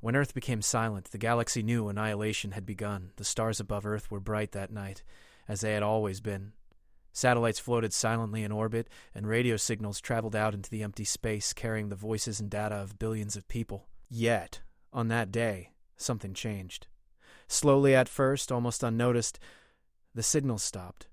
When Earth became silent, the galaxy knew annihilation had begun. The stars above Earth were bright that night, as they had always been. Satellites floated silently in orbit, and radio signals traveled out into the empty space, carrying the voices and data of billions of people. Yet, on that day, something changed. Slowly at first, almost unnoticed, the signals stopped.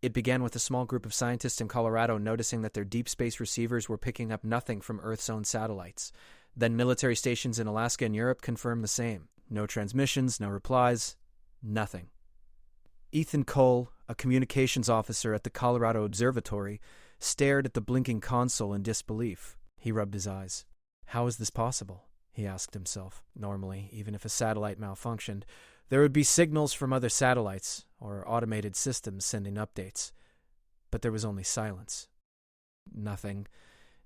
It began with a small group of scientists in Colorado noticing that their deep space receivers were picking up nothing from Earth's own satellites. Then military stations in Alaska and Europe confirmed the same. No transmissions, no replies, nothing. Ethan Cole, a communications officer at the Colorado Observatory, stared at the blinking console in disbelief. He rubbed his eyes. How is this possible? He asked himself. Normally, even if a satellite malfunctioned, there would be signals from other satellites or automated systems sending updates. But there was only silence. Nothing.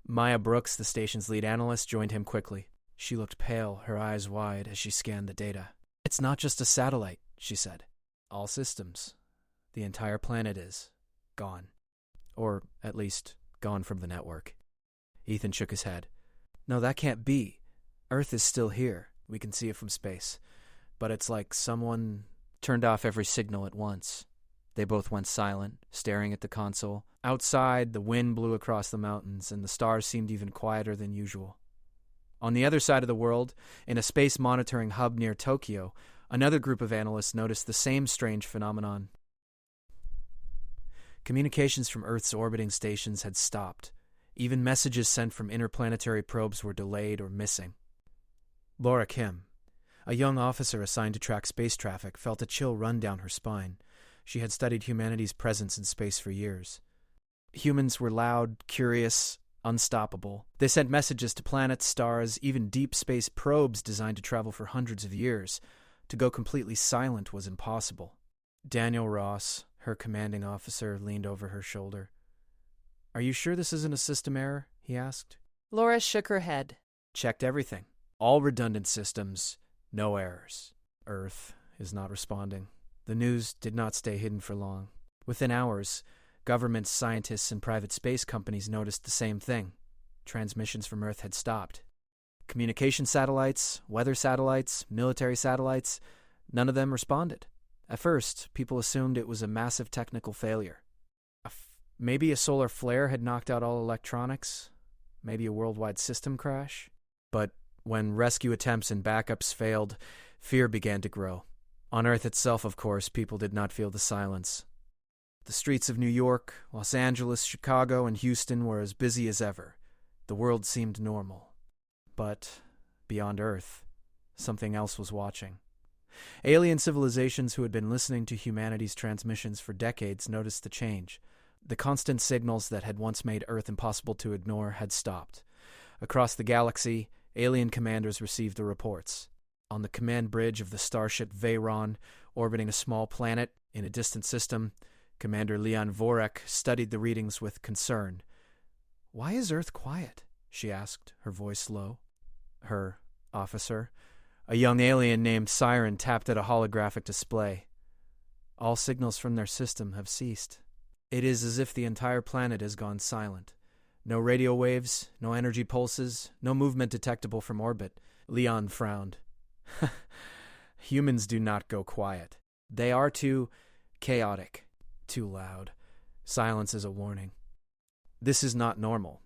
Maya Brooks, the station's lead analyst, joined him quickly. She looked pale, her eyes wide as she scanned the data. It's not just a satellite, she said. All systems. The entire planet is gone. Or, at least, gone from the network. Ethan shook his head. No, that can't be. Earth is still here. We can see it from space. But it's like someone turned off every signal at once. They both went silent, staring at the console. Outside, the wind blew across the mountains, and the stars seemed even quieter than usual. On the other side of the world, in a space monitoring hub near Tokyo, another group of analysts noticed the same strange phenomenon. Communications from Earth's orbiting stations had stopped. Even messages sent from interplanetary probes were delayed or missing. Laura Kim, a young officer assigned to track space traffic, felt a chill run down her spine. She had studied humanity's presence in space for years. Humans were loud, curious, unstoppable. They sent messages to planets, stars, even deep space probes designed to travel for hundreds of years. To go completely silent was impossible. Daniel Ross, her commanding officer, leaned over her shoulder. Are you sure this isn't a system error? He asked. Laura shook her head. Checked everything. All redundant systems, no errors. Earth is not responding. The news did not stay hidden for long. Within hours, governments, scientists, and private space companies noticed the same thing. Transmissions from Earth had stopped. Communication satellites, weather satellites, military satellites, none of them responded. At first, people assumed it was a massive technical failure. Maybe a solar flare had knocked out all electronics. Maybe a worldwide system crash. But when rescue attempts and backups failed, fear began to grow. On Earth itself, of course, people did not feel the silence. The streets of New York, Los Angeles, Chicago, and Houston were as busy as ever. The world seemed normal. But beyond Earth, something else was watching. Alien civilizations who had been listening to humanity's transmissions for decades noticed the change. The constant signals that had once made Earth impossible to ignore had stopped. Across the galaxy, alien commanders received the reports. On the command bridge of the starship Veyron, orbiting a small planet in a distant system, Commander Leon Vorek studied the readings with concern. Why is Earth quiet? She asked, her voice low. Her officer, a young alien named Siren, tapped at a holographic display. All signals from their system have ceased. It is as if the entire planet has gone silent. No radio waves, no energy pulses, no movement detectable from orbit. Leon frowned. Humans do not go quiet. They are too chaotic, too loud. Silence is a warning. This is not normal.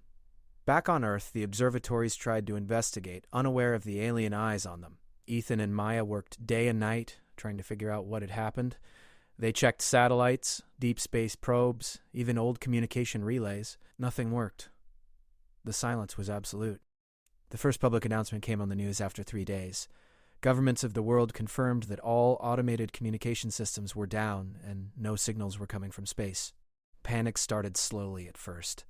Back on Earth, the observatories tried to investigate, unaware of the alien eyes on them. Ethan and Maya worked day and night, trying to figure out what had happened. They checked satellites, deep space probes, even old communication relays. Nothing worked. The silence was absolute. The first public announcement came on the news after 3 days. Governments of the world confirmed that all automated communication systems were down and no signals were coming from space. Panic started slowly at first.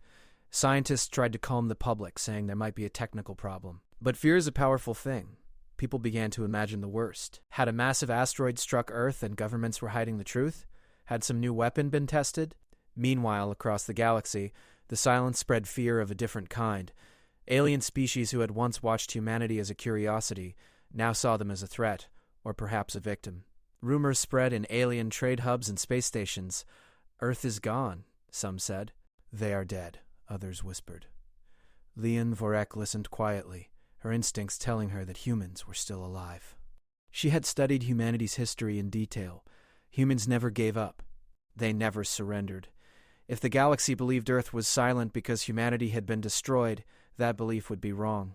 Scientists tried to calm the public, saying there might be a technical problem. But fear is a powerful thing. People began to imagine the worst. Had a massive asteroid struck Earth and governments were hiding the truth? Had some new weapon been tested? Meanwhile, across the galaxy, the silence spread fear of a different kind. Alien species who had once watched humanity as a curiosity now saw them as a threat, or perhaps a victim. Rumors spread in alien trade hubs and space stations. Earth is gone, some said. They are dead, others whispered. Leon Vorek listened quietly, her instincts telling her that humans were still alive. She had studied humanity's history in detail. Humans never gave up. They never surrendered. If the galaxy believed Earth was silent because humanity had been destroyed, that belief would be wrong.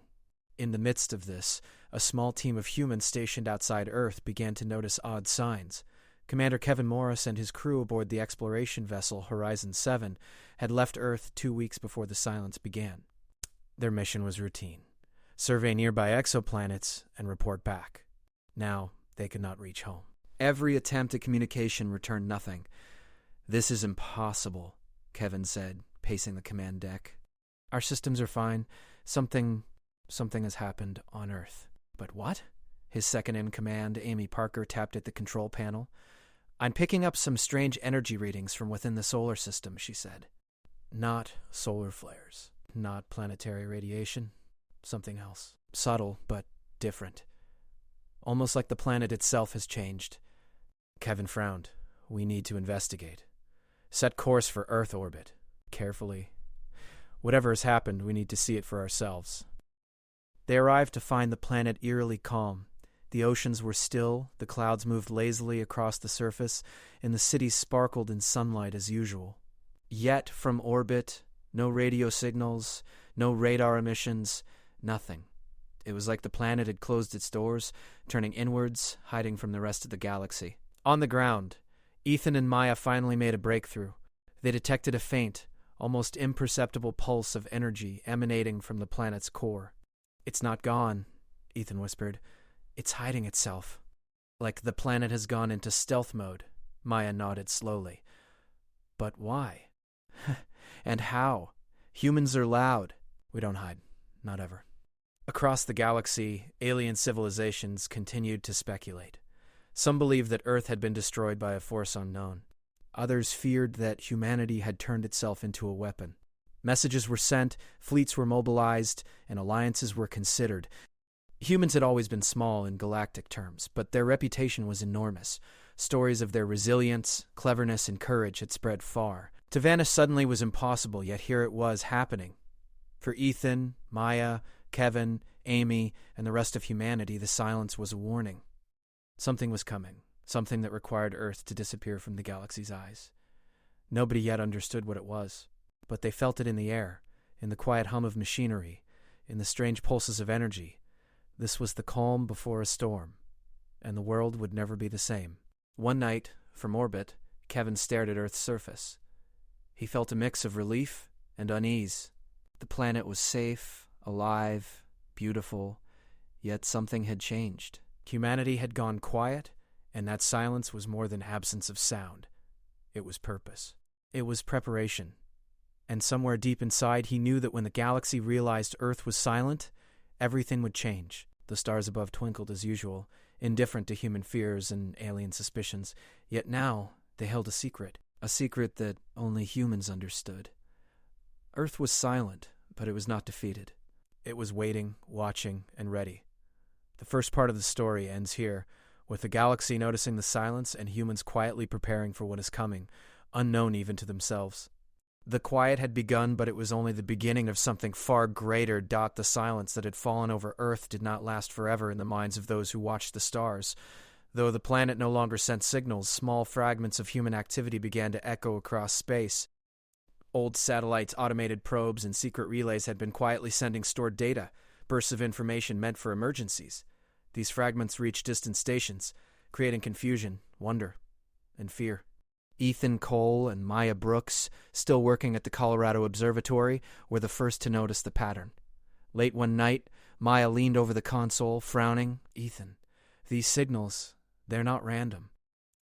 In the midst of this, a small team of humans stationed outside Earth began to notice odd signs. Commander Kevin Morris and his crew aboard the exploration vessel Horizon 7 had left Earth 2 weeks before the silence began. Their mission was routine: survey nearby exoplanets and report back. Now, they could not reach home. Every attempt at communication returned nothing. "This is impossible," Kevin said, pacing the command deck. "Our systems are fine. Something has happened on Earth." "But what?" His second-in-command, Amy Parker, tapped at the control panel. "I'm picking up some strange energy readings from within the solar system," she said. Not solar flares. Not planetary radiation. Something else. Subtle, but different. Almost like the planet itself has changed. Kevin frowned. "We need to investigate. Set course for Earth orbit. Carefully. Whatever has happened, we need to see it for ourselves." They arrived to find the planet eerily calm. The oceans were still, the clouds moved lazily across the surface, and the city sparkled in sunlight as usual. Yet from orbit, no radio signals, no radar emissions, nothing. It was like the planet had closed its doors, turning inwards, hiding from the rest of the galaxy. On the ground, Ethan and Maya finally made a breakthrough. They detected a faint, almost imperceptible pulse of energy emanating from the planet's core. "It's not gone," Ethan whispered. "It's hiding itself." "Like the planet has gone into stealth mode," Maya nodded slowly. "But why? And how? Humans are loud." "We don't hide. Not ever." Across the galaxy, alien civilizations continued to speculate. Some believed that Earth had been destroyed by a force unknown. Others feared that humanity had turned itself into a weapon. Messages were sent, fleets were mobilized, and alliances were considered. Humans had always been small in galactic terms, but their reputation was enormous. Stories of their resilience, cleverness, and courage had spread far. To vanish suddenly was impossible, yet here it was happening. For Ethan, Maya, Kevin, Amy, and the rest of humanity, the silence was a warning. Something was coming, something that required Earth to disappear from the galaxy's eyes. Nobody yet understood what it was, but they felt it in the air, in the quiet hum of machinery, in the strange pulses of energy. This was the calm before a storm, and the world would never be the same. One night, from orbit, Kevin stared at Earth's surface. He felt a mix of relief and unease. The planet was safe, alive, beautiful, yet something had changed. Humanity had gone quiet, and that silence was more than absence of sound. It was purpose. It was preparation. And somewhere deep inside, he knew that when the galaxy realized Earth was silent, everything would change. The stars above twinkled as usual, indifferent to human fears and alien suspicions. Yet now, they held a secret that only humans understood. Earth was silent, but it was not defeated. It was waiting, watching, and ready. The first part of the story ends here, with the galaxy noticing the silence and humans quietly preparing for what is coming, unknown even to themselves. The quiet had begun, but it was only the beginning of something far greater. The silence that had fallen over Earth did not last forever in the minds of those who watched the stars. Though the planet no longer sent signals, small fragments of human activity began to echo across space. Old satellites, automated probes, and secret relays had been quietly sending stored data, bursts of information meant for emergencies. These fragments reached distant stations, creating confusion, wonder, and fear. Ethan Cole and Maya Brooks, still working at the Colorado Observatory, were the first to notice the pattern. Late one night, Maya leaned over the console, frowning. "Ethan, these signals, they're not random."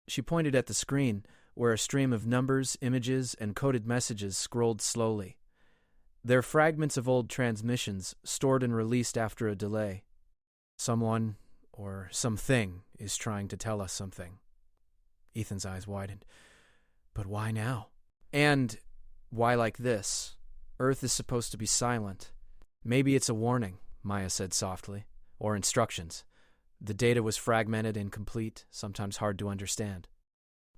She pointed at the screen, where a stream of numbers, images, and coded messages scrolled slowly. They're fragments of old transmissions, stored and released after a delay. "Someone, or something, is trying to tell us something." Ethan's eyes widened. "But why now? And why like this? Earth is supposed to be silent." "Maybe it's a warning," Maya said softly, "or instructions. The data was fragmented, incomplete, sometimes hard to understand.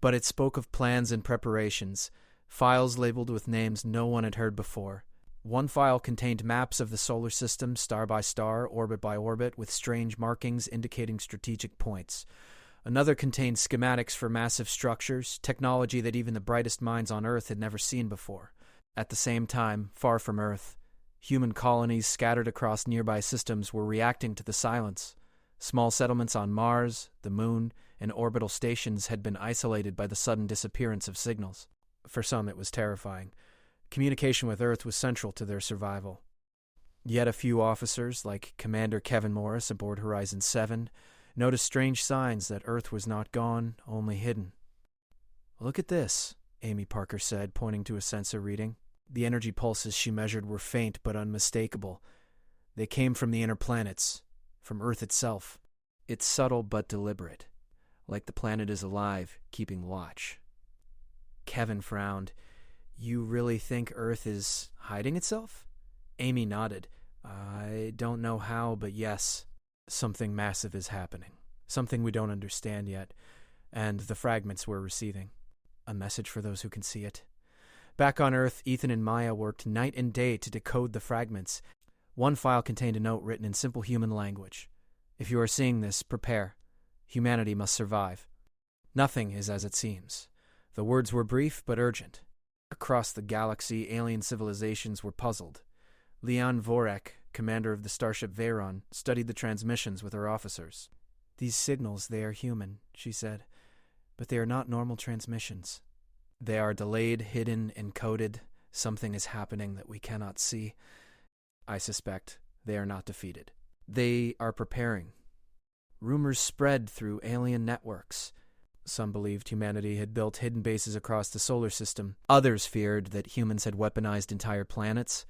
But it spoke of plans and preparations, files labeled with names no one had heard before. One file contained maps of the solar system, star by star, orbit by orbit, with strange markings indicating strategic points. Another contained schematics for massive structures, technology that even the brightest minds on Earth had never seen before. At the same time, far from Earth, human colonies scattered across nearby systems were reacting to the silence. Small settlements on Mars, the Moon, and orbital stations had been isolated by the sudden disappearance of signals. For some, it was terrifying. Communication with Earth was central to their survival. Yet a few officers, like Commander Kevin Morris aboard Horizon 7, noticed strange signs that Earth was not gone, only hidden. "Look at this," Amy Parker said, pointing to a sensor reading. The energy pulses she measured were faint but unmistakable. They came from the inner planets, from Earth itself. It's subtle but deliberate, like the planet is alive, keeping watch. Kevin frowned. "You really think Earth is hiding itself?" Amy nodded. "I don't know how, but yes. Something massive is happening. Something we don't understand yet. And the fragments we're receiving. A message for those who can see it." Back on Earth, Ethan and Maya worked night and day to decode the fragments. One file contained a note written in simple human language. "If you are seeing this, prepare. Humanity must survive. Nothing is as it seems." The words were brief but urgent. Across the galaxy, alien civilizations were puzzled. Leon Vorek, commander of the starship Veyron, studied the transmissions with her officers. "These signals, they are human," she said, "but they are not normal transmissions. They are delayed, hidden, encoded. Something is happening that we cannot see. I suspect they are not defeated. They are preparing." Rumors spread through alien networks. Some believed humanity had built hidden bases across the solar system. Others feared that humans had weaponized entire planets.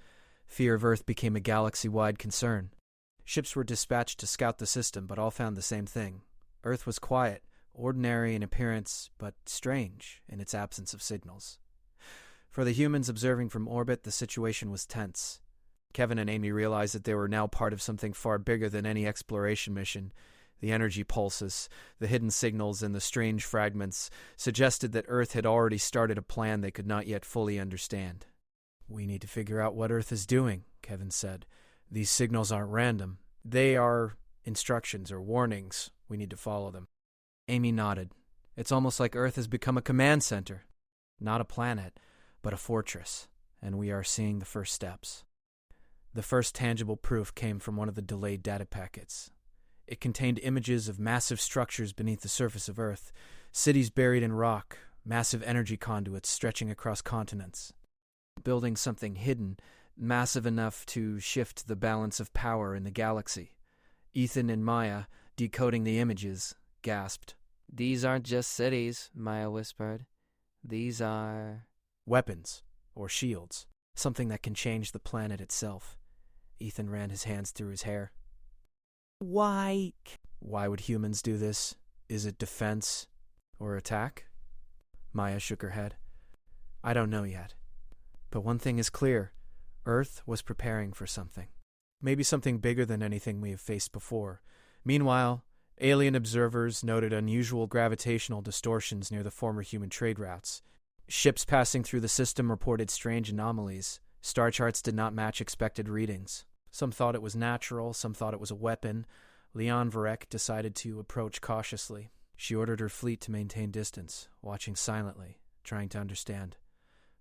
Fear of Earth became a galaxy-wide concern. Ships were dispatched to scout the system, but all found the same thing. Earth was quiet, ordinary in appearance, but strange in its absence of signals. For the humans observing from orbit, the situation was tense. Kevin and Amy realized that they were now part of something far bigger than any exploration mission. The energy pulses, the hidden signals, and the strange fragments suggested that Earth had already started a plan they could not yet fully understand. "We need to figure out what Earth is doing," Kevin said. "These signals aren't random. They are instructions or warnings. We need to follow them." Amy nodded. "It's almost like Earth has become a command center. Not a planet, but a fortress, and we are seeing the first steps." The first tangible proof came from one of the delayed data packets. It contained images of massive structures beneath the surface of Earth, cities buried in rock, massive energy conduits stretching across continents. Building something hidden, massive enough to shift the balance of power in the galaxy. Ethan and Maya, decoding the images, gasped. "These aren't just cities," Maya whispered. "These are..." "Weapons, or shields. Something that can change the planet itself." Ethan ran his hands through his hair. Why would humans do this? Is it defense or attack?" Maya shook her head. "I don't know yet. But one thing is clear. Earth was preparing for something. Maybe something bigger than anything we have faced before. Meanwhile, alien observers noted unusual gravitational distortions near the former human trade routes. Ships passing through the system reported strange anomalies. Star charts did not match expected readings. Some thought it was natural, some thought it was a weapon. Leon Vorek decided to approach cautiously. She ordered her fleet to maintain distance, watching silently, trying to understand.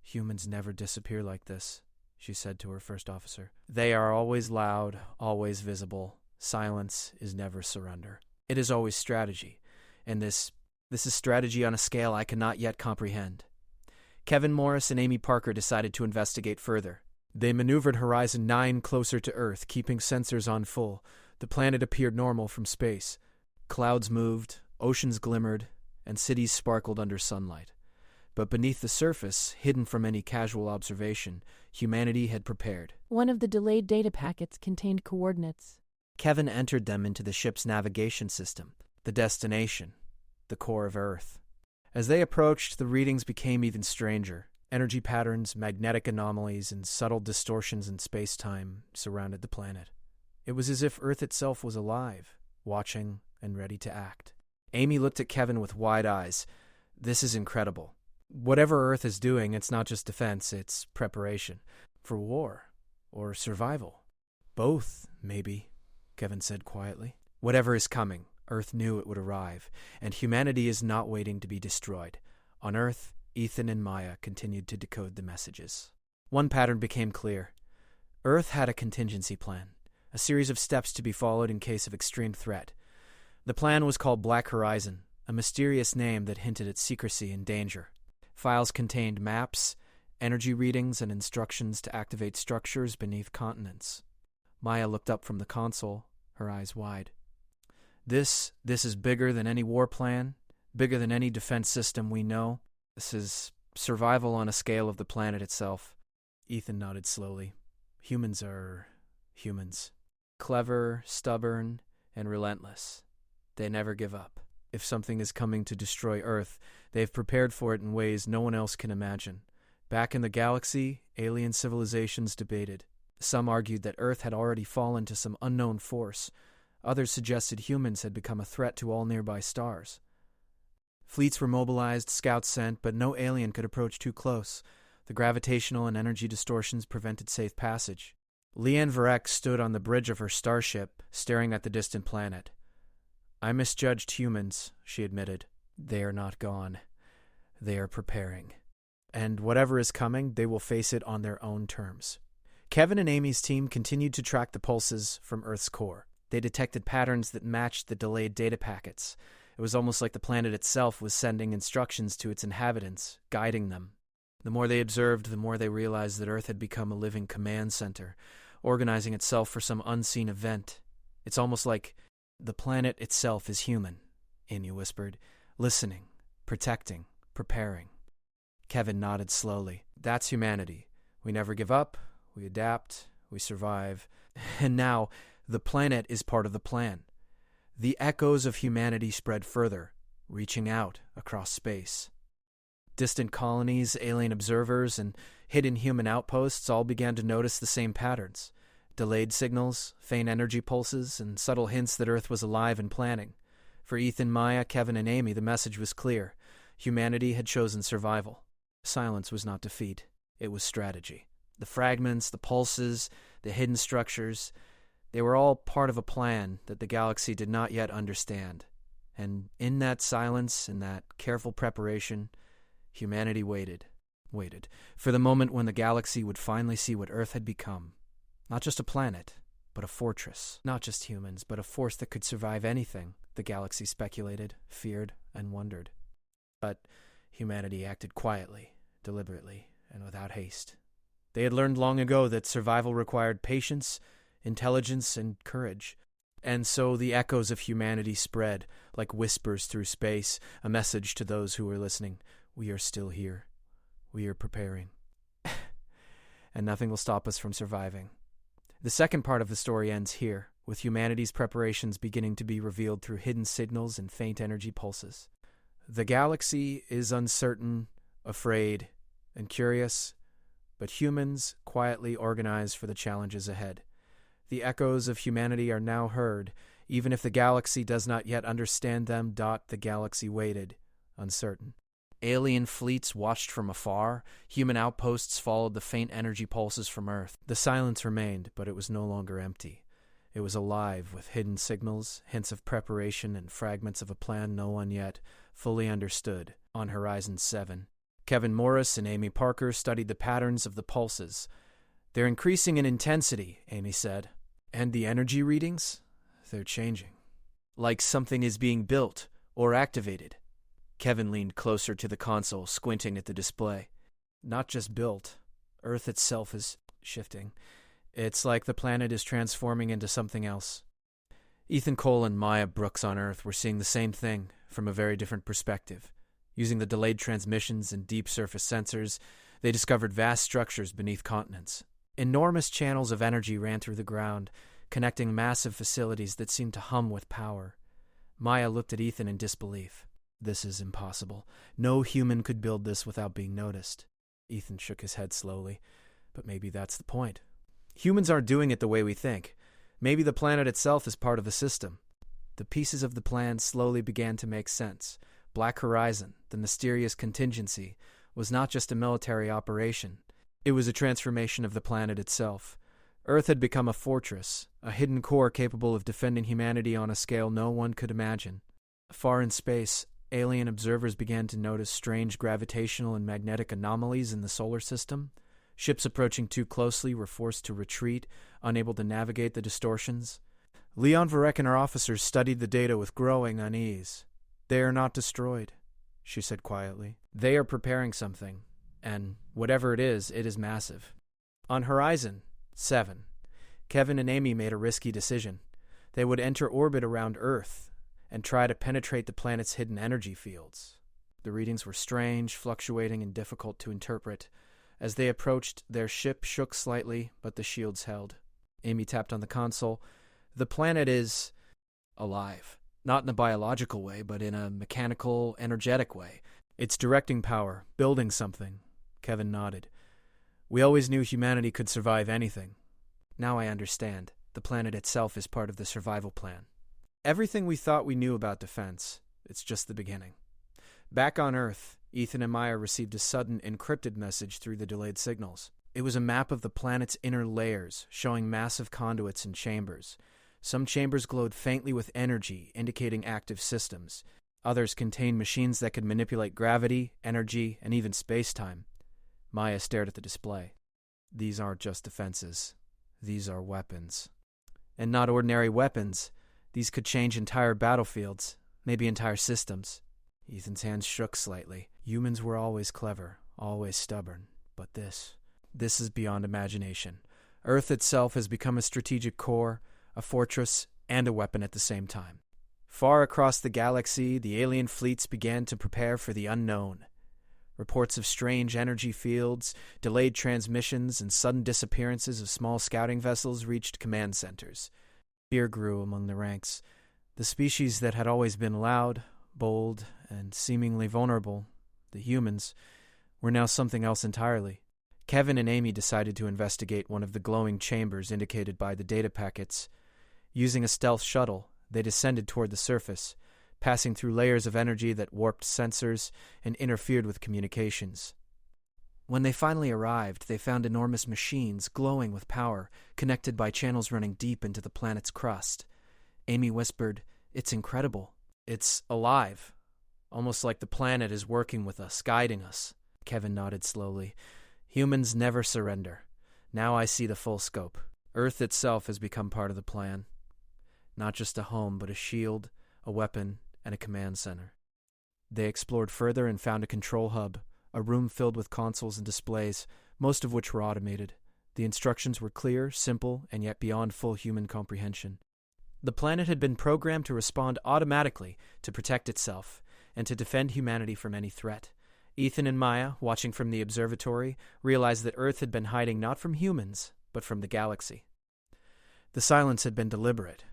"Humans never disappear like this," she said to her first officer. "They are always loud, always visible. Silence is never surrender. It is always strategy, and this is strategy on a scale I cannot yet comprehend." Kevin Morris and Amy Parker decided to investigate further. They maneuvered Horizon 9 closer to Earth, keeping sensors on full. The planet appeared normal from space. Clouds moved, oceans glimmered, and cities sparkled under sunlight. But beneath the surface, hidden from any casual observation, humanity had prepared. One of the delayed data packets contained coordinates. Kevin entered them into the ship's navigation system, the destination, the core of Earth. As they approached, the readings became even stranger. Energy patterns, magnetic anomalies, and subtle distortions in space-time surrounded the planet. It was as if Earth itself was alive, watching and ready to act. Amy looked at Kevin with wide eyes. "This is incredible. Whatever Earth is doing, it's not just defense, it's preparation. For war. Or survival? Both, maybe, Kevin said quietly. Whatever is coming, Earth knew it would arrive, and humanity is not waiting to be destroyed. On Earth, Ethan and Maya continued to decode the messages. One pattern became clear. Earth had a contingency plan, a series of steps to be followed in case of extreme threat. The plan was called Black Horizon, a mysterious name that hinted at secrecy and danger. Files contained maps, energy readings, and instructions to activate structures beneath continents. Maya looked up from the console, her eyes wide. This is bigger than any war plan, bigger than any defense system we know. This is survival on a scale of the planet itself. Ethan nodded slowly. Humans are humans. Clever, stubborn, and relentless. They never give up. If something is coming to destroy Earth, they've prepared for it in ways no one else can imagine. Back in the galaxy, alien civilizations debated. Some argued that Earth had already fallen to some unknown force. Others suggested humans had become a threat to all nearby stars. Fleets were mobilized, scouts sent, but no alien could approach too close. The gravitational and energy distortions prevented safe passage. Leanne Varek stood on the bridge of her starship, staring at the distant planet. I misjudged humans, she admitted. They are not gone. They are preparing. And whatever is coming, they will face it on their own terms. Kevin and Amy's team continued to track the pulses from Earth's core. They detected patterns that matched the delayed data packets. It was almost like the planet itself was sending instructions to its inhabitants, guiding them. The more they observed, the more they realized that Earth had become a living command center, organizing itself for some unseen event. It's almost like the planet itself is human, Amy whispered, listening, protecting, preparing. Kevin nodded slowly. That's humanity. We never give up, we adapt, we survive. And now, the planet is part of the plan. The echoes of humanity spread further, reaching out across space. Distant colonies, alien observers, and hidden human outposts all began to notice the same patterns. Delayed signals, faint energy pulses, and subtle hints that Earth was alive and planning. For Ethan, Maya, Kevin, and Amy, the message was clear. Humanity had chosen survival. Silence was not defeat. It was strategy. The fragments, the pulses, the hidden structures, they were all part of a plan that the galaxy did not yet understand. And in that silence, in that careful preparation, humanity waited for the moment when the galaxy would finally see what Earth had become. Not just a planet, but a fortress. Not just humans, but a force that could survive anything, the galaxy speculated, feared, and wondered. But humanity acted quietly, deliberately, and without haste. They had learned long ago that survival required patience, intelligence, and courage. And so the echoes of humanity spread, like whispers through space, a message to those who were listening. We are still here. We are preparing. And nothing will stop us from surviving. The second part of the story ends here, with humanity's preparations beginning to be revealed through hidden signals and faint energy pulses. The galaxy is uncertain, afraid, and curious, but humans quietly organize for the challenges ahead. The echoes of humanity are now heard, even if the galaxy does not yet understand them. The galaxy waited, uncertain. Alien fleets watched from afar. Human outposts followed the faint energy pulses from Earth. The silence remained, but it was no longer empty. It was alive with hidden signals, hints of preparation, and fragments of a plan no one yet fully understood. On Horizon 7, Kevin Morris and Amy Parker studied the patterns of the pulses. They're increasing in intensity, Amy said. And the energy readings? They're changing. Like something is being built or activated. Kevin leaned closer to the console, squinting at the display. Not just built. Earth itself is shifting. It's like the planet is transforming into something else. Ethan Cole and Maya Brooks on Earth were seeing the same thing from a very different perspective. Using the delayed transmissions and deep surface sensors, they discovered vast structures beneath continents. Enormous channels of energy ran through the ground, connecting massive facilities that seemed to hum with power. Maya looked at Ethan in disbelief. This is impossible. No human could build this without being noticed. Ethan shook his head slowly. But maybe that's the point. Humans aren't doing it the way we think. Maybe the planet itself is part of the system. The pieces of the plan slowly began to make sense. Black Horizon, the mysterious contingency, was not just a military operation. It was a transformation of the planet itself. Earth had become a fortress, a hidden core capable of defending humanity on a scale no one could imagine. Far in space, alien observers began to notice strange gravitational and magnetic anomalies in the solar system. Ships approaching too closely were forced to retreat, unable to navigate the distortions. Leon Varek and her officers studied the data with growing unease. "They are not destroyed," she said quietly. "They are preparing something, and whatever it is massive." On Horizon 7, Kevin and Amy made a risky decision. They would enter orbit around Earth and try to penetrate the planet's hidden energy fields. The readings were strange, fluctuating, and difficult to interpret. As they approached, their ship shook slightly, but the shields held. Amy tapped on the console. "The planet is alive. Not in a biological way, but in a mechanical, energetic way. It's directing power, building something." Kevin nodded. "We always knew humanity could survive anything. Now I understand. The planet itself is part of the survival plan. Everything we thought we knew about defense, it's just the beginning." Back on Earth, Ethan and Maya received a sudden encrypted message through the delayed signals. It was a map of the planet's inner layers, showing massive conduits and chambers. Some chambers glowed faintly with energy, indicating active systems. Others contained machines that could manipulate gravity, energy, and even space-time. Maya stared at the display. "These aren't just defenses. These are weapons. And not ordinary weapons. These could change entire battlefields, maybe entire systems." Ethan's hands shook slightly. Humans were always clever, always stubborn. But this is beyond imagination. Earth itself has become a strategic core, a fortress, and a weapon at the same time. Far across the galaxy, the alien fleets began to prepare for the unknown. Reports of strange energy fields, delayed transmissions, and sudden disappearances of small scouting vessels reached command centers. Fear grew among the ranks. The species that had always been loud, bold, and seemingly vulnerable, the humans, were now something else entirely. Kevin and Amy decided to investigate one of the glowing chambers indicated by the data packets. Using a stealth shuttle, they descended toward the surface, passing through layers of energy that warped sensors and interfered with communications. When they finally arrived, they found enormous machines glowing with power, connected by channels running deep into the planet's crust. Amy whispered, "It's incredible. It's alive. Almost like the planet is working with us, guiding us." Kevin nodded slowly. "Humans never surrender. Now I see the full scope. Earth itself has become part of the plan. Not just a home, but a shield, a weapon, and a command center." They explored further and found a control hub, a room filled with consoles and displays, most of which were automated. The instructions were clear, simple, and yet beyond full human comprehension. The planet had been programmed to respond automatically to protect itself and to defend humanity from any threat. Ethan and Maya, watching from the observatory, realized that Earth had been hiding not from humans, but from the galaxy. The silence had been deliberate.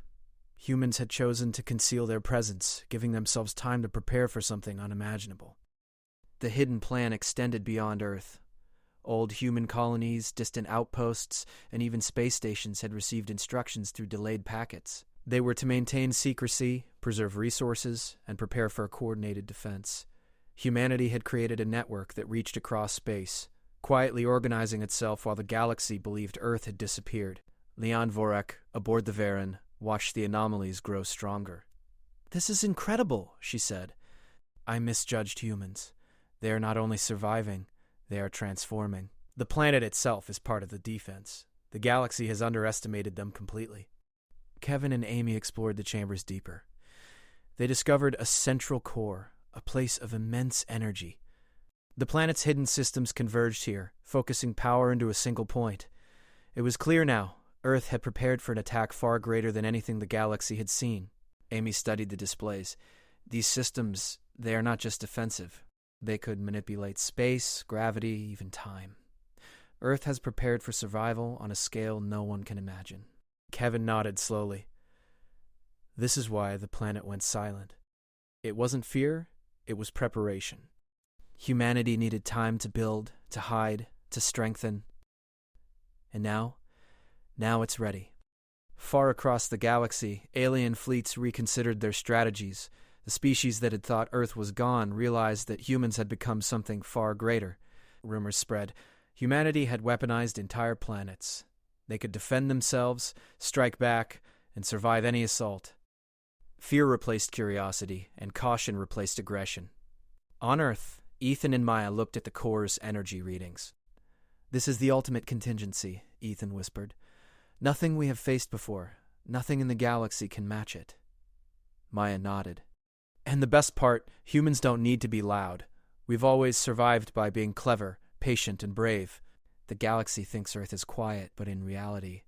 Humans had chosen to conceal their presence, giving themselves time to prepare for something unimaginable. The hidden plan extended beyond Earth. Old human colonies, distant outposts, and even space stations had received instructions through delayed packets. They were to maintain secrecy, preserve resources, and prepare for a coordinated defense. Humanity had created a network that reached across space, quietly organizing itself while the galaxy believed Earth had disappeared. Leon Vorek, aboard the Varen, watched the anomalies grow stronger. "This is incredible," she said. "I misjudged humans. They are not only surviving, they are transforming. The planet itself is part of the defense. The galaxy has underestimated them completely." Kevin and Amy explored the chambers deeper. They discovered a central core, a place of immense energy. The planet's hidden systems converged here, focusing power into a single point. It was clear now, Earth had prepared for an attack far greater than anything the galaxy had seen. Amy studied the displays. These systems, they are not just defensive. They could manipulate space, gravity, even time. Earth has prepared for survival on a scale no one can imagine. Kevin nodded slowly. This is why the planet went silent. It wasn't fear, it was preparation. Humanity needed time to build, to hide, to strengthen. And now it's ready. Far across the galaxy, alien fleets reconsidered their strategies. The species that had thought Earth was gone realized that humans had become something far greater. Rumors spread. Humanity had weaponized entire planets. They could defend themselves, strike back, and survive any assault. Fear replaced curiosity, and caution replaced aggression. On Earth, Ethan and Maya looked at the core's energy readings. "This is the ultimate contingency," Ethan whispered. "Nothing we have faced before, nothing in the galaxy can match it." Maya nodded. "And the best part, humans don't need to be loud. We've always survived by being clever, patient, and brave. The galaxy thinks Earth is quiet, but in reality,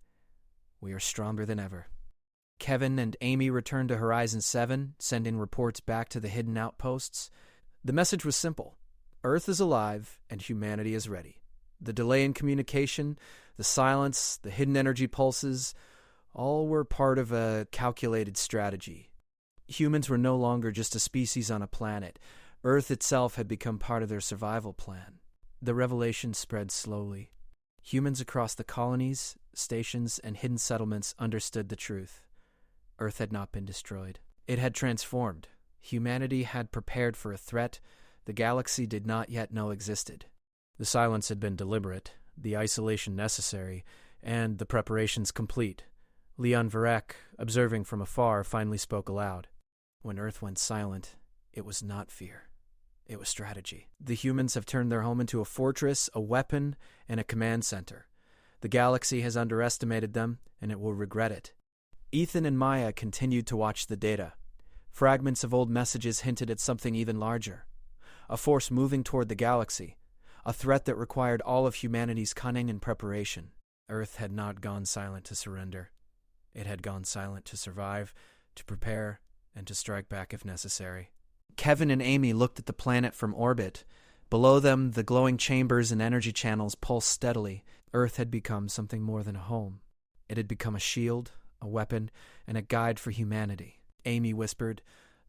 we are stronger than ever." Kevin and Amy returned to Horizon 7, sending reports back to the hidden outposts. The message was simple. Earth is alive, and humanity is ready. The delay in communication, the silence, the hidden energy pulses, all were part of a calculated strategy. Humans were no longer just a species on a planet. Earth itself had become part of their survival plan. The revelation spread slowly. Humans across the colonies, stations, and hidden settlements understood the truth. Earth had not been destroyed. It had transformed. Humanity had prepared for a threat the galaxy did not yet know existed. The silence had been deliberate, the isolation necessary, and the preparations complete. Leon Varek, observing from afar, finally spoke aloud. When Earth went silent, it was not fear. It was strategy. The humans have turned their home into a fortress, a weapon, and a command center. The galaxy has underestimated them, and it will regret it. Ethan and Maya continued to watch the data. Fragments of old messages hinted at something even larger. A force moving toward the galaxy. A threat that required all of humanity's cunning and preparation. Earth had not gone silent to surrender. It had gone silent to survive, to prepare, and to strike back if necessary. Kevin and Amy looked at the planet from orbit. Below them, the glowing chambers and energy channels pulsed steadily. Earth had become something more than a home. It had become a shield, a weapon, and a guide for humanity. Amy whispered,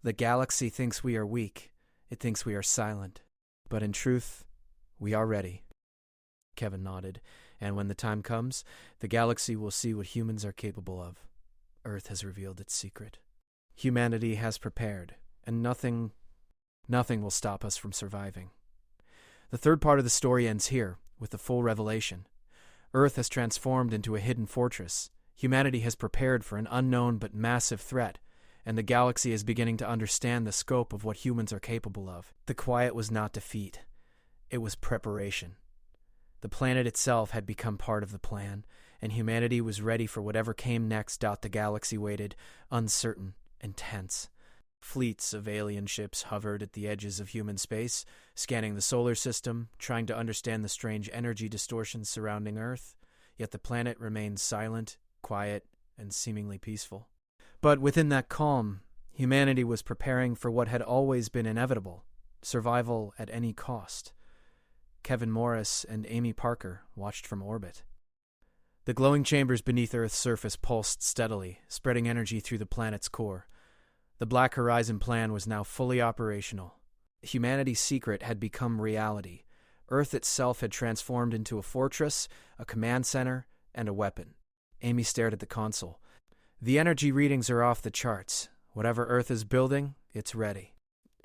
"The galaxy thinks we are weak. It thinks we are silent. But in truth, we are ready." Kevin nodded. "And when the time comes, the galaxy will see what humans are capable of. Earth has revealed its secret. Humanity has prepared, and nothing will stop us from surviving." The third part of the story ends here, with the full revelation. Earth has transformed into a hidden fortress. Humanity has prepared for an unknown but massive threat, and the galaxy is beginning to understand the scope of what humans are capable of. The quiet was not defeat. It was preparation. The planet itself had become part of the plan, and humanity was ready for whatever came next. The galaxy waited, uncertain and tense. Fleets of alien ships hovered at the edges of human space, scanning the solar system, trying to understand the strange energy distortions surrounding Earth. Yet the planet remained silent, quiet, and seemingly peaceful. But within that calm, humanity was preparing for what had always been inevitable: survival at any cost. Kevin Morris and Amy Parker watched from orbit. The glowing chambers beneath Earth's surface pulsed steadily, spreading energy through the planet's core. The Black Horizon plan was now fully operational. Humanity's secret had become reality. Earth itself had transformed into a fortress, a command center, and a weapon. Amy stared at the console. "The energy readings are off the charts. Whatever Earth is building, it's ready.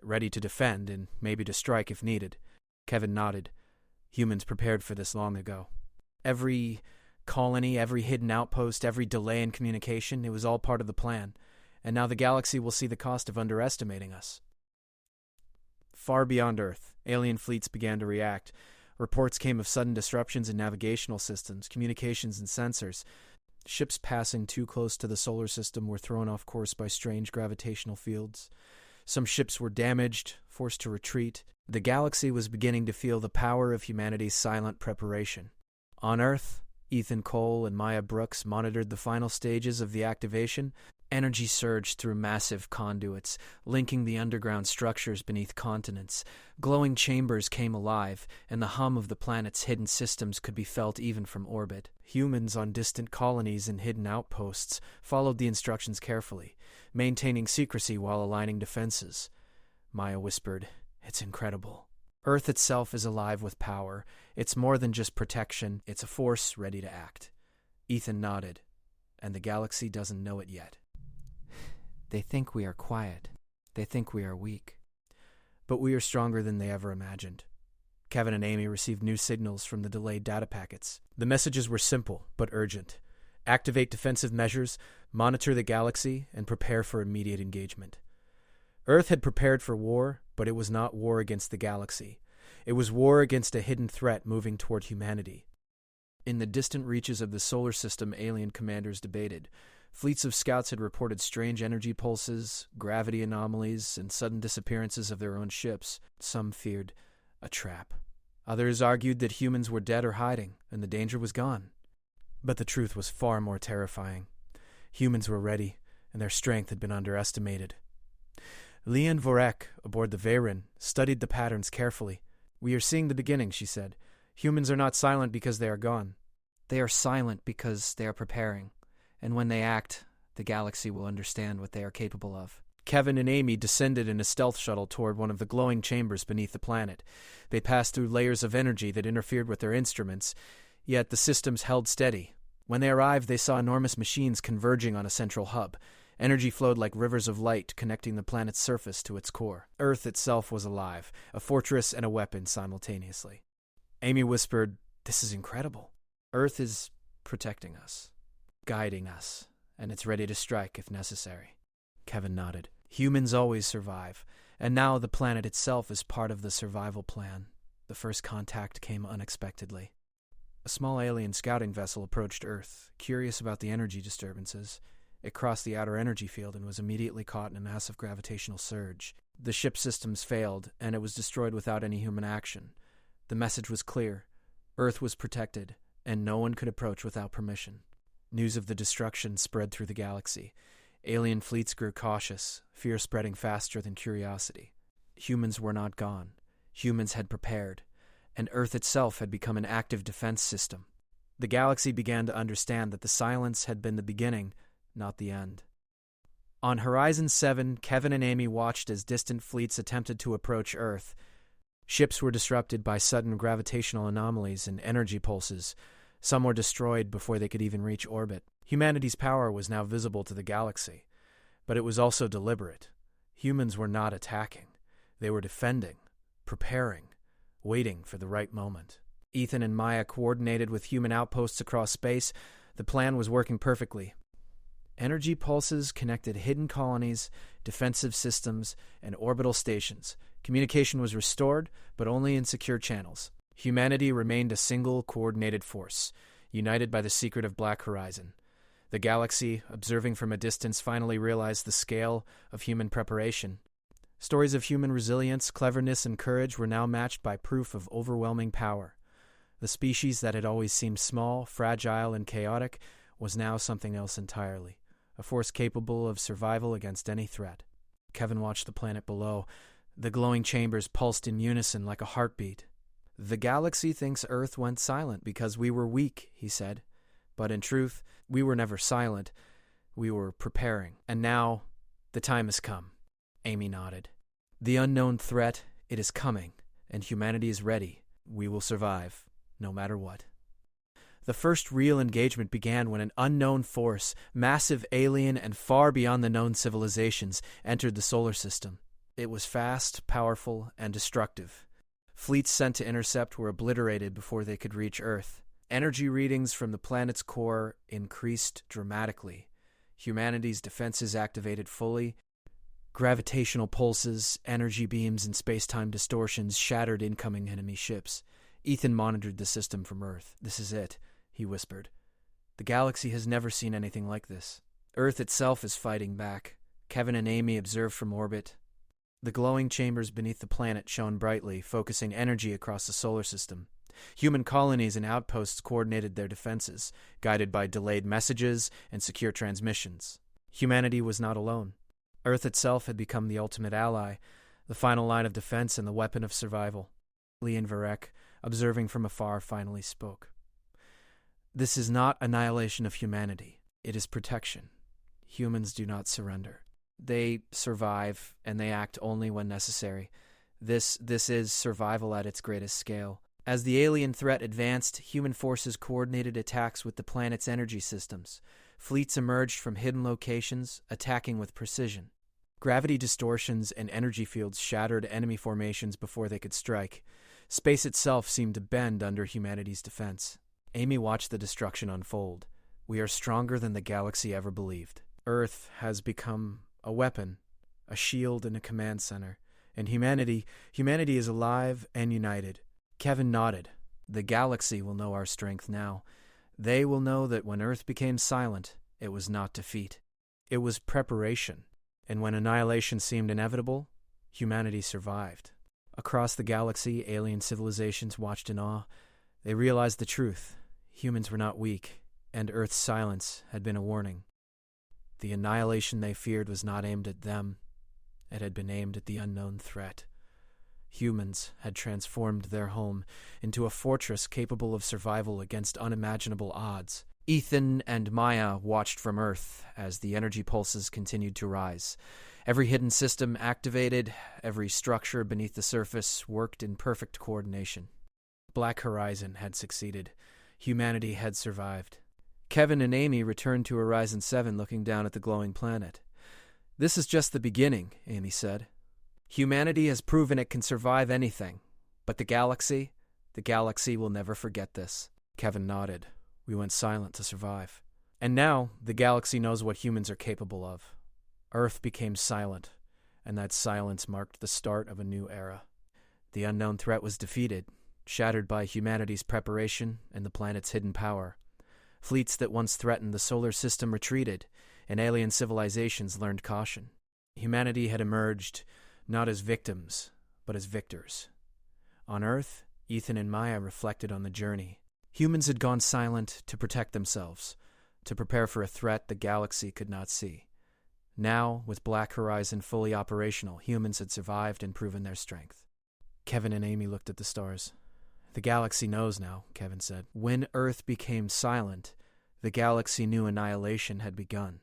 Ready to defend and maybe to strike if needed." Kevin nodded. Humans prepared for this long ago. Every colony, every hidden outpost, every delay in communication, it was all part of the plan. And now the galaxy will see the cost of underestimating us. Far beyond Earth, alien fleets began to react. Reports came of sudden disruptions in navigational systems, communications, and sensors. Ships passing too close to the solar system were thrown off course by strange gravitational fields. Some ships were damaged, forced to retreat. The galaxy was beginning to feel the power of humanity's silent preparation. On Earth, Ethan Cole and Maya Brooks monitored the final stages of the activation. Energy surged through massive conduits, linking the underground structures beneath continents. Glowing chambers came alive, and the hum of the planet's hidden systems could be felt even from orbit. Humans on distant colonies and hidden outposts followed the instructions carefully, maintaining secrecy while aligning defenses. Maya whispered, "It's incredible. Earth itself is alive with power. It's more than just protection. It's a force ready to act." Ethan nodded, "And the galaxy doesn't know it yet." They think we are quiet. They think we are weak. "But we are stronger than they ever imagined." Kevin and Amy received new signals from the delayed data packets. The messages were simple, but urgent. Activate defensive measures, monitor the galaxy, and prepare for immediate engagement. Earth had prepared for war, but it was not war against the galaxy. It was war against a hidden threat moving toward humanity. In the distant reaches of the solar system, alien commanders debated. Fleets of scouts had reported strange energy pulses, gravity anomalies, and sudden disappearances of their own ships. Some feared a trap. Others argued that humans were dead or hiding, and the danger was gone. But the truth was far more terrifying. Humans were ready, and their strength had been underestimated. Leon Vorek, aboard the Veyron, studied the patterns carefully. "We are seeing the beginning," she said. "Humans are not silent because they are gone. They are silent because they are preparing, and when they act, the galaxy will understand what they are capable of." Kevin and Amy descended in a stealth shuttle toward one of the glowing chambers beneath the planet. They passed through layers of energy that interfered with their instruments, yet the systems held steady. When they arrived, they saw enormous machines converging on a central hub. Energy flowed like rivers of light, connecting the planet's surface to its core. Earth itself was alive, a fortress and a weapon simultaneously. Amy whispered, "This is incredible." "Earth is protecting us, guiding us, and it's ready to strike if necessary." Kevin nodded. "Humans always survive, and now the planet itself is part of the survival plan." The first contact came unexpectedly. A small alien scouting vessel approached Earth, curious about the energy disturbances. It crossed the outer energy field and was immediately caught in a massive gravitational surge. The ship's systems failed, and it was destroyed without any human action. The message was clear. Earth was protected, and no one could approach without permission. News of the destruction spread through the galaxy. Alien fleets grew cautious, fear spreading faster than curiosity. Humans were not gone. Humans had prepared, and Earth itself had become an active defense system. The galaxy began to understand that the silence had been the beginning, not the end. On Horizon 7, Kevin and Amy watched as distant fleets attempted to approach Earth. Ships were disrupted by sudden gravitational anomalies and energy pulses. Some were destroyed before they could even reach orbit. Humanity's power was now visible to the galaxy, but it was also deliberate. Humans were not attacking. They were defending, preparing, waiting for the right moment. Ethan and Maya coordinated with human outposts across space. The plan was working perfectly. Energy pulses connected hidden colonies, defensive systems, and orbital stations. Communication was restored, but only in secure channels. Humanity remained a single, coordinated force, united by the secret of Black Horizon. The galaxy, observing from a distance, finally realized the scale of human preparation. Stories of human resilience, cleverness, and courage were now matched by proof of overwhelming power. The species that had always seemed small, fragile, and chaotic was now something else entirely. A force capable of survival against any threat. Kevin watched the planet below. The glowing chambers pulsed in unison like a heartbeat. "The galaxy thinks Earth went silent because we were weak," he said. "But in truth, we were never silent. We were preparing. And now, the time has come." Amy nodded. "The unknown threat, it is coming, and humanity is ready. We will survive, no matter what." The first real engagement began when an unknown force, massive, alien, and far beyond the known civilizations, entered the solar system. It was fast, powerful, and destructive. Fleets sent to intercept were obliterated before they could reach Earth. Energy readings from the planet's core increased dramatically. Humanity's defenses activated fully. Gravitational pulses, energy beams, and space-time distortions shattered incoming enemy ships. Ethan monitored the system from Earth. "This is it," he whispered. "The galaxy has never seen anything like this. Earth itself is fighting back." Kevin and Amy observed from orbit. The glowing chambers beneath the planet shone brightly, focusing energy across the solar system. Human colonies and outposts coordinated their defenses, guided by delayed messages and secure transmissions. Humanity was not alone. Earth itself had become the ultimate ally, the final line of defense and the weapon of survival. Leon Varek, observing from afar, finally spoke. "This is not annihilation of humanity. It is protection. Humans do not surrender. They survive, and they act only when necessary. This is survival at its greatest scale." As the alien threat advanced, human forces coordinated attacks with the planet's energy systems. Fleets emerged from hidden locations, attacking with precision. Gravity distortions and energy fields shattered enemy formations before they could strike. Space itself seemed to bend under humanity's defense. Amy watched the destruction unfold. We are stronger than the galaxy ever believed. Earth has become a weapon, a shield and a command center. And humanity is alive and united. Kevin nodded. The galaxy will know our strength now. They will know that when Earth became silent, it was not defeat. It was preparation. And when annihilation seemed inevitable, humanity survived. Across the galaxy, alien civilizations watched in awe. They realized the truth. Humans were not weak, and Earth's silence had been a warning. The annihilation they feared was not aimed at them. It had been aimed at the unknown threat. Humans had transformed their home into a fortress capable of survival against unimaginable odds. Ethan and Maya watched from Earth as the energy pulses continued to rise. Every hidden system activated, every structure beneath the surface worked in perfect coordination. Black Horizon had succeeded. Humanity had survived. Kevin and Amy returned to Horizon 7 looking down at the glowing planet. "This is just the beginning," Amy said. "Humanity has proven it can survive anything. But the galaxy will never forget this." Kevin nodded. "We went silent to survive. And now, the galaxy knows what humans are capable of." Earth became silent, and that silence marked the start of a new era. The unknown threat was defeated, shattered by humanity's preparation and the planet's hidden power. Fleets that once threatened the solar system retreated, and alien civilizations learned caution. Humanity had emerged not as victims, but as victors. On Earth, Ethan and Maya reflected on the journey. Humans had gone silent to protect themselves, to prepare for a threat the galaxy could not see. Now, with Black Horizon fully operational, humans had survived and proven their strength. Kevin and Amy looked at the stars. "The galaxy knows now," Kevin said. "When Earth became silent, the galaxy knew annihilation had begun.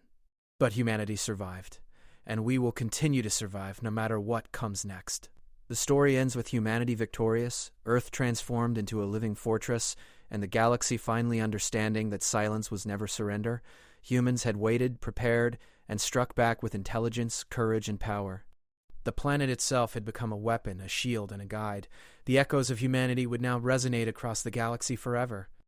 But humanity survived, and we will continue to survive no matter what comes next." The story ends with humanity victorious, Earth transformed into a living fortress, and the galaxy finally understanding that silence was never surrender. Humans had waited, prepared, and struck back with intelligence, courage, and power. The planet itself had become a weapon, a shield, and a guide. The echoes of humanity would now resonate across the galaxy forever.